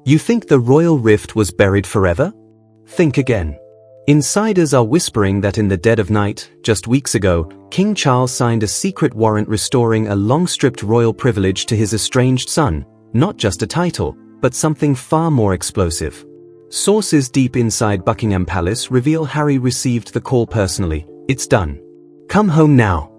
You think the royal rift was buried forever? Think again. Insiders are whispering that in the dead of night, just weeks ago, King Charles signed a secret warrant restoring a long-stripped royal privilege to his estranged son, not just a title, but something far more explosive. Sources deep inside Buckingham Palace reveal Harry received the call personally. It's done. Come home now.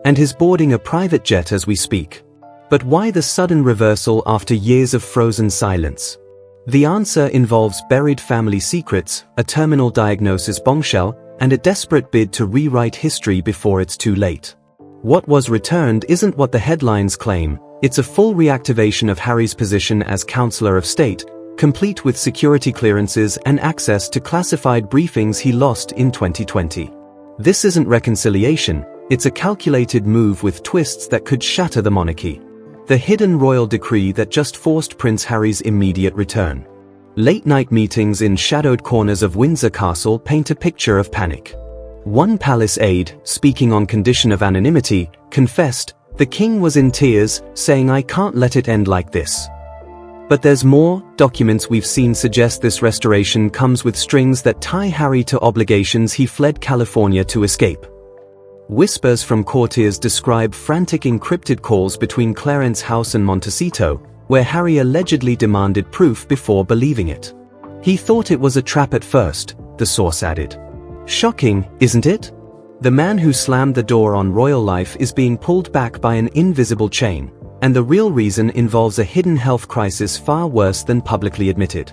And is boarding a private jet as we speak. But why the sudden reversal after years of frozen silence? The answer involves buried family secrets, a terminal diagnosis bombshell, and a desperate bid to rewrite history before it's too late. What was returned isn't what the headlines claim, it's a full reactivation of Harry's position as Counselor of State, complete with security clearances and access to classified briefings he lost in 2020. This isn't reconciliation, it's a calculated move with twists that could shatter the monarchy. The hidden royal decree that just forced Prince Harry's immediate return. Late-night meetings in shadowed corners of Windsor Castle paint a picture of panic. One palace aide, speaking on condition of anonymity, confessed, "The king was in tears, saying I can't let it end like this." But there's more. Documents we've seen suggest this restoration comes with strings that tie Harry to obligations he fled California to escape. Whispers from courtiers describe frantic encrypted calls between Clarence House and Montecito, where Harry allegedly demanded proof before believing it. He thought it was a trap at first, the source added. Shocking, isn't it? The man who slammed the door on royal life is being pulled back by an invisible chain, and the real reason involves a hidden health crisis far worse than publicly admitted.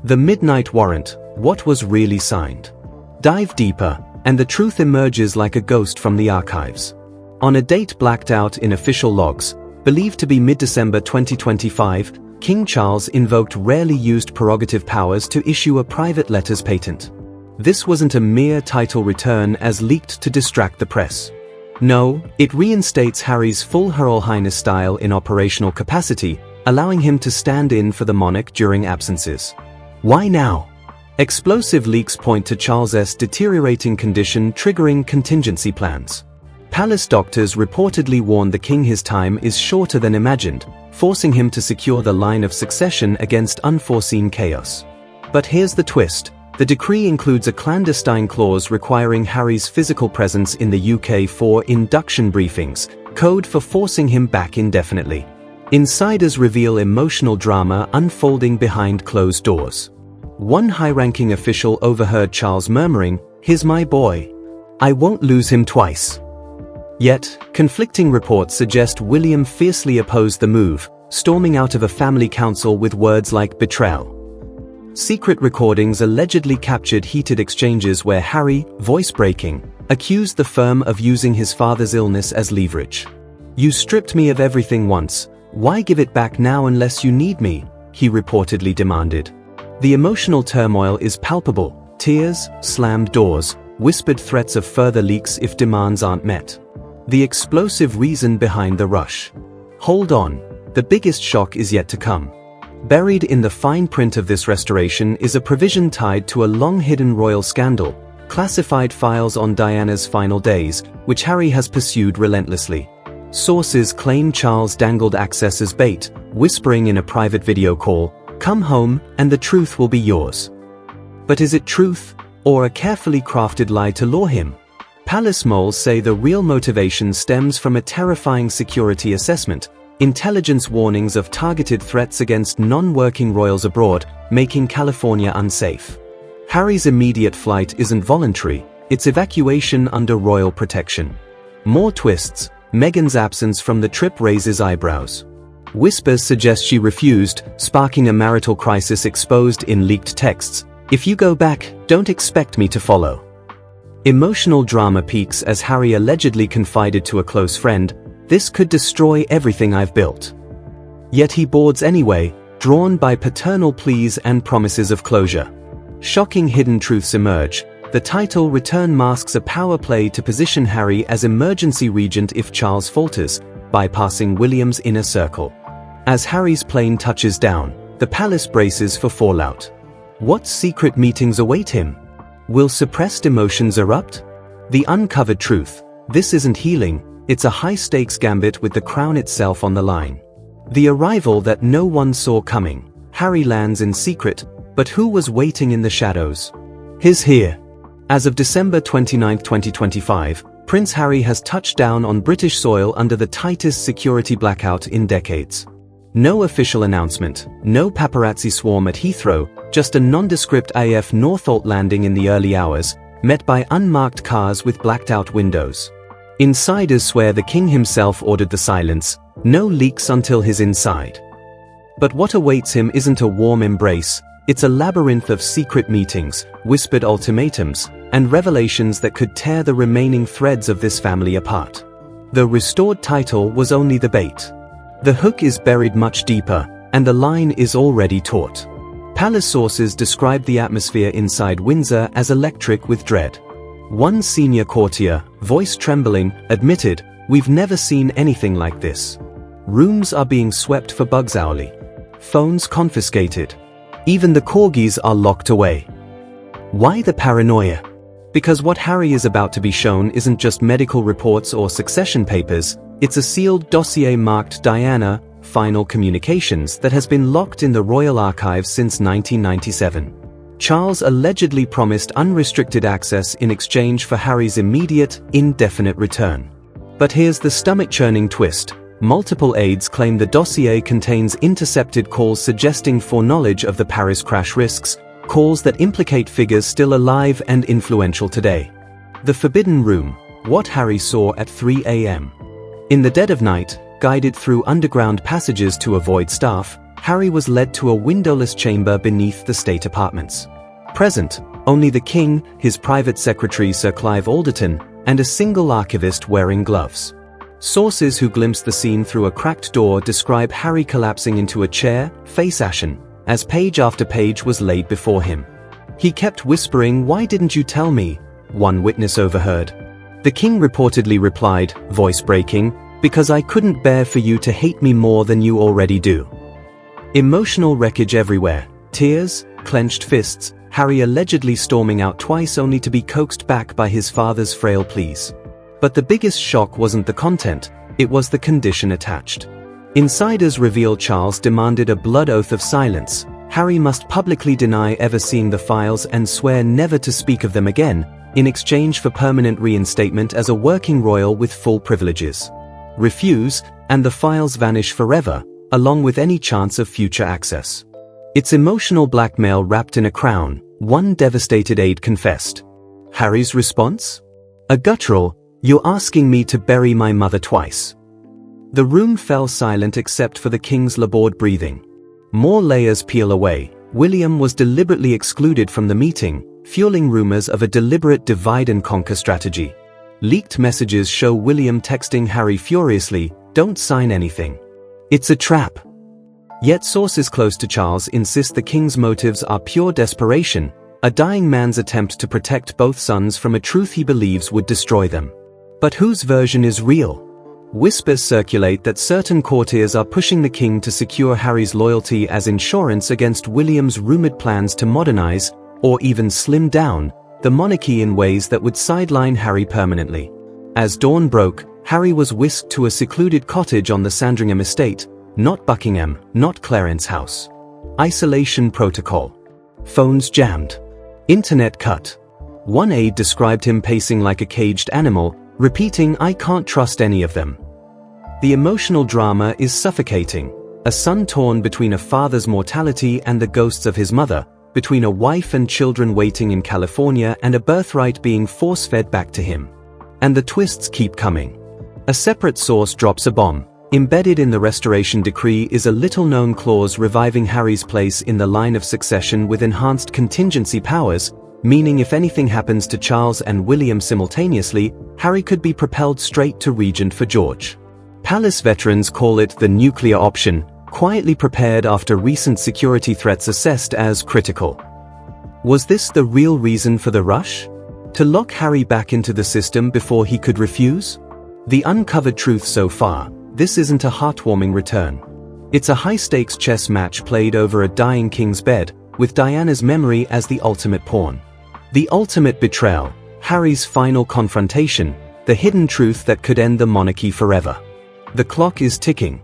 The midnight warrant, what was really signed? Dive deeper, and the truth emerges like a ghost from the archives. On a date blacked out in official logs, believed to be mid-December 2025, King Charles invoked rarely used prerogative powers to issue a private letters patent. This wasn't a mere title return as leaked to distract the press. No, it reinstates Harry's full Her Royal Highness style in operational capacity, allowing him to stand in for the monarch during absences. Why now? Explosive leaks point to Charles's deteriorating condition triggering contingency plans. Palace doctors reportedly warned the king his time is shorter than imagined, forcing him to secure the line of succession against unforeseen chaos. But here's the twist. The decree includes a clandestine clause requiring Harry's physical presence in the UK for induction briefings, code for forcing him back indefinitely. Insiders reveal emotional drama unfolding behind closed doors. One high-ranking official overheard Charles murmuring, "Here's my boy. I won't lose him twice." Yet, conflicting reports suggest William fiercely opposed the move, storming out of a family council with words like betrayal. Secret recordings allegedly captured heated exchanges where Harry, voice-breaking, accused the firm of using his father's illness as leverage. "You stripped me of everything once, why give it back now unless you need me?" he reportedly demanded. The emotional turmoil is palpable. Tears, slammed doors, whispered threats of further leaks if demands aren't met. The explosive reason behind the rush. Hold on, the biggest shock is yet to come. Buried in the fine print of this restoration is a provision tied to a long-hidden royal scandal, classified files on Diana's final days, which Harry has pursued relentlessly. Sources claim Charles dangled access as bait, whispering in a private video call, "Come home, and the truth will be yours." But is it truth, or a carefully crafted lie to lure him? Palace moles say the real motivation stems from a terrifying security assessment, intelligence warnings of targeted threats against non-working royals abroad, making California unsafe. Harry's immediate flight isn't voluntary, it's evacuation under royal protection. More twists, Meghan's absence from the trip raises eyebrows. Whispers suggest she refused, sparking a marital crisis exposed in leaked texts. "If you go back, don't expect me to follow." Emotional drama peaks as Harry allegedly confided to a close friend, "This could destroy everything I've built." Yet he boards anyway, drawn by paternal pleas and promises of closure. Shocking hidden truths emerge. The title return masks a power play to position Harry as emergency regent if Charles falters, bypassing William's inner circle. As Harry's plane touches down, the palace braces for fallout. What secret meetings await him? Will suppressed emotions erupt? The uncovered truth. This isn't healing, it's a high-stakes gambit with the crown itself on the line. The arrival that no one saw coming. Harry lands in secret, but who was waiting in the shadows? He's here. As of December 29, 2025, Prince Harry has touched down on British soil under the tightest security blackout in decades. No official announcement, no paparazzi swarm at Heathrow, just a nondescript AF Northolt landing in the early hours, met by unmarked cars with blacked-out windows. Insiders swear the king himself ordered the silence, no leaks until he's inside. But what awaits him isn't a warm embrace, it's a labyrinth of secret meetings, whispered ultimatums, and revelations that could tear the remaining threads of this family apart. The restored title was only the bait. The hook is buried much deeper, and the line is already taut. Palace sources describe the atmosphere inside Windsor as electric with dread. One senior courtier, voice trembling, admitted, "We've never seen anything like this. Rooms are being swept for bugs hourly. Phones confiscated. Even the corgis are locked away." Why the paranoia? Because what Harry is about to be shown isn't just medical reports or succession papers, it's a sealed dossier marked Diana, Final Communications that has been locked in the Royal Archives since 1997. Charles allegedly promised unrestricted access in exchange for Harry's immediate, indefinite return. But here's the stomach-churning twist. Multiple aides claim the dossier contains intercepted calls suggesting foreknowledge of the Paris crash risks, calls that implicate figures still alive and influential today. The Forbidden Room, what Harry saw at 3 a.m. In the dead of night, guided through underground passages to avoid staff, Harry was led to a windowless chamber beneath the state apartments. Present, only the king, his private secretary Sir Clive Alderton, and a single archivist wearing gloves. Sources who glimpsed the scene through a cracked door describe Harry collapsing into a chair, face ashen, as page after page was laid before him. He kept whispering, "Why didn't you tell me?" one witness overheard. The king reportedly replied, voice breaking, "Because I couldn't bear for you to hate me more than you already do." Emotional wreckage everywhere, tears, clenched fists, Harry allegedly storming out twice only to be coaxed back by his father's frail pleas. But the biggest shock wasn't the content, it was the condition attached. Insiders reveal Charles demanded a blood oath of silence. Harry must publicly deny ever seeing the files and swear never to speak of them again, in exchange for permanent reinstatement as a working royal with full privileges. Refuse, and the files vanish forever, along with any chance of future access. It's emotional blackmail wrapped in a crown, one devastated aide confessed. Harry's response? A guttural, "You're asking me to bury my mother twice." The room fell silent except for the king's labored breathing. More layers peel away. William was deliberately excluded from the meeting, fueling rumors of a deliberate divide-and-conquer strategy. Leaked messages show William texting Harry furiously, "Don't sign anything. It's a trap." Yet sources close to Charles insist the king's motives are pure desperation, a dying man's attempt to protect both sons from a truth he believes would destroy them. But whose version is real? Whispers circulate that certain courtiers are pushing the king to secure Harry's loyalty as insurance against William's rumored plans to modernize, or even slim down, the monarchy in ways that would sideline Harry permanently. As dawn broke, Harry was whisked to a secluded cottage on the Sandringham estate, not Buckingham, not Clarence House. Isolation protocol. Phones jammed. Internet cut. One aide described him pacing like a caged animal, repeating, "I can't trust any of them." The emotional drama is suffocating. A son torn between a father's mortality and the ghosts of his mother, between a wife and children waiting in California and a birthright being force-fed back to him. And the twists keep coming. A separate source drops a bomb. Embedded in the restoration decree is a little-known clause reviving Harry's place in the line of succession with enhanced contingency powers, meaning if anything happens to Charles and William simultaneously, Harry could be propelled straight to regent for George. Palace veterans call it the nuclear option, quietly prepared after recent security threats assessed as critical. Was this the real reason for the rush? To lock Harry back into the system before he could refuse? The uncovered truth so far, this isn't a heartwarming return. It's a high-stakes chess match played over a dying king's bed, with Diana's memory as the ultimate pawn. The ultimate betrayal, Harry's final confrontation, the hidden truth that could end the monarchy forever. The clock is ticking.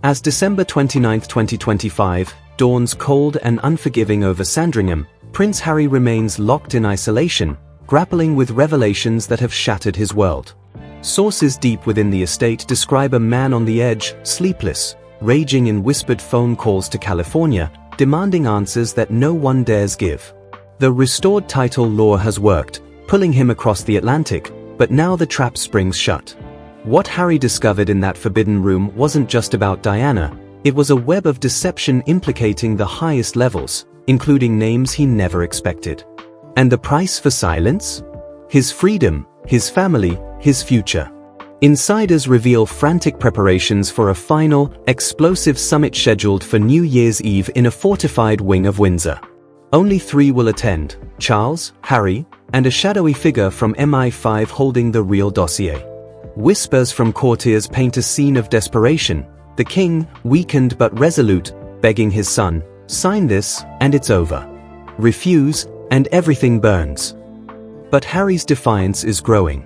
As December 29, 2025, dawns cold and unforgiving over Sandringham, Prince Harry remains locked in isolation, grappling with revelations that have shattered his world. Sources deep within the estate describe a man on the edge, sleepless, raging in whispered phone calls to California, demanding answers that no one dares give. The restored title law has worked, pulling him across the Atlantic, but now the trap springs shut. What Harry discovered in that forbidden room wasn't just about Diana, it was a web of deception implicating the highest levels, including names he never expected. And the price for silence? His freedom, his family, his future. Insiders reveal frantic preparations for a final, explosive summit scheduled for New Year's Eve in a fortified wing of Windsor. Only 3 will attend: Charles, Harry, and a shadowy figure from MI5 holding the real dossier. Whispers from courtiers paint a scene of desperation, the king, weakened but resolute, begging his son, "Sign this, and it's over. Refuse, and everything burns." But Harry's defiance is growing.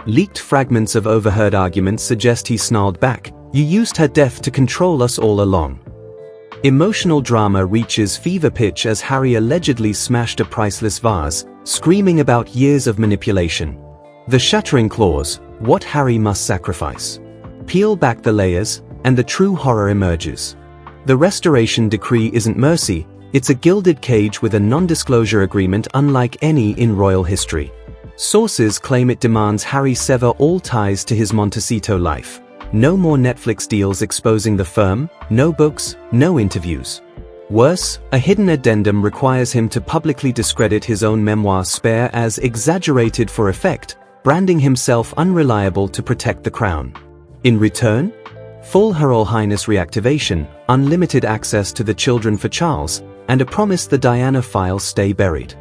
Leaked fragments of overheard arguments suggest he snarled back, "You used her death to control us all along." Emotional drama reaches fever pitch as Harry allegedly smashed a priceless vase, screaming about years of manipulation. The shattering clause, what Harry must sacrifice. Peel back the layers, and the true horror emerges. The restoration decree isn't mercy, it's a gilded cage with a non-disclosure agreement unlike any in royal history. Sources claim it demands Harry sever all ties to his Montecito life. No more Netflix deals exposing the firm, no books, no interviews. Worse, a hidden addendum requires him to publicly discredit his own memoir Spare as exaggerated for effect, branding himself unreliable to protect the crown. In return, full Her Royal Highness reactivation, unlimited access to the children for Charles, and a promise the Diana files stay buried.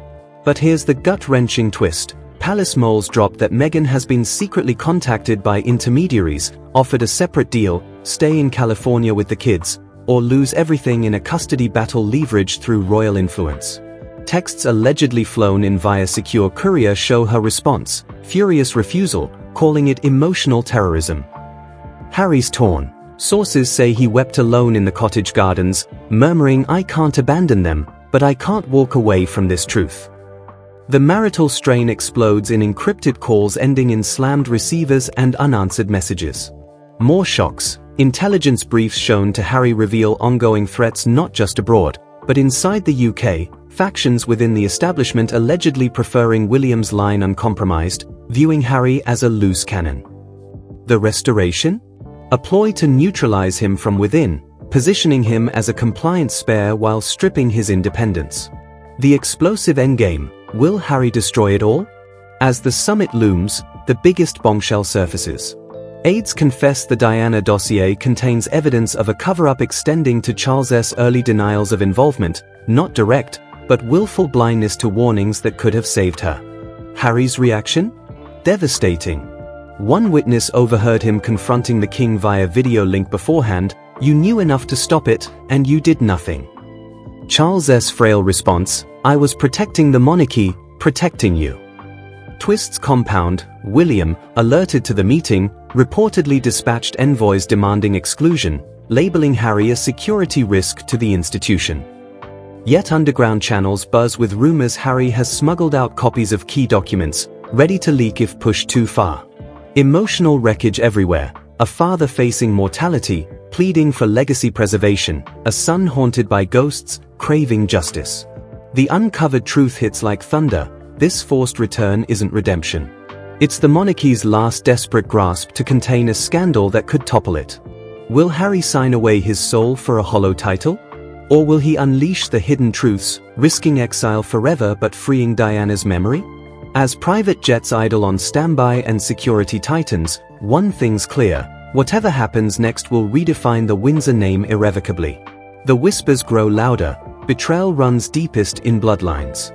But here's the gut-wrenching twist. Palace moles dropped that Meghan has been secretly contacted by intermediaries, offered a separate deal, stay in California with the kids, or lose everything in a custody battle leveraged through royal influence. Texts allegedly flown in via secure courier show her response, furious refusal, calling it emotional terrorism. Harry's torn. Sources say he wept alone in the cottage gardens, murmuring, "I can't abandon them, but I can't walk away from this truth." The marital strain explodes in encrypted calls ending in slammed receivers and unanswered messages. More shocks. Intelligence briefs shown to Harry reveal ongoing threats not just abroad, but inside the UK, factions within the establishment allegedly preferring William's line uncompromised, viewing Harry as a loose cannon. The restoration? A ploy to neutralize him from within, positioning him as a compliant spare while stripping his independence. The explosive endgame. Will Harry destroy it all? As the summit looms, the biggest bombshell surfaces. Aides confess the Diana dossier contains evidence of a cover-up extending to Charles's early denials of involvement, not direct, but willful blindness to warnings that could have saved her. Harry's reaction? Devastating. One witness overheard him confronting the king via video link beforehand, "You knew enough to stop it, and you did nothing." Charles's frail response, "I was protecting the monarchy, protecting you." Twists compound. William, alerted to the meeting, reportedly dispatched envoys demanding exclusion, labeling Harry a security risk to the institution. Yet underground channels buzz with rumors Harry has smuggled out copies of key documents, ready to leak if pushed too far. Emotional wreckage everywhere, a father facing mortality, pleading for legacy preservation, a son haunted by ghosts, craving justice. The uncovered truth hits like thunder. This forced return isn't redemption. It's the monarchy's last desperate grasp to contain a scandal that could topple it. Will Harry sign away his soul for a hollow title? Or will he unleash the hidden truths, risking exile forever but freeing Diana's memory? As private jets idle on standby and security tightens, one thing's clear: whatever happens next will redefine the Windsor name irrevocably. The whispers grow louder, betrayal runs deepest in bloodlines.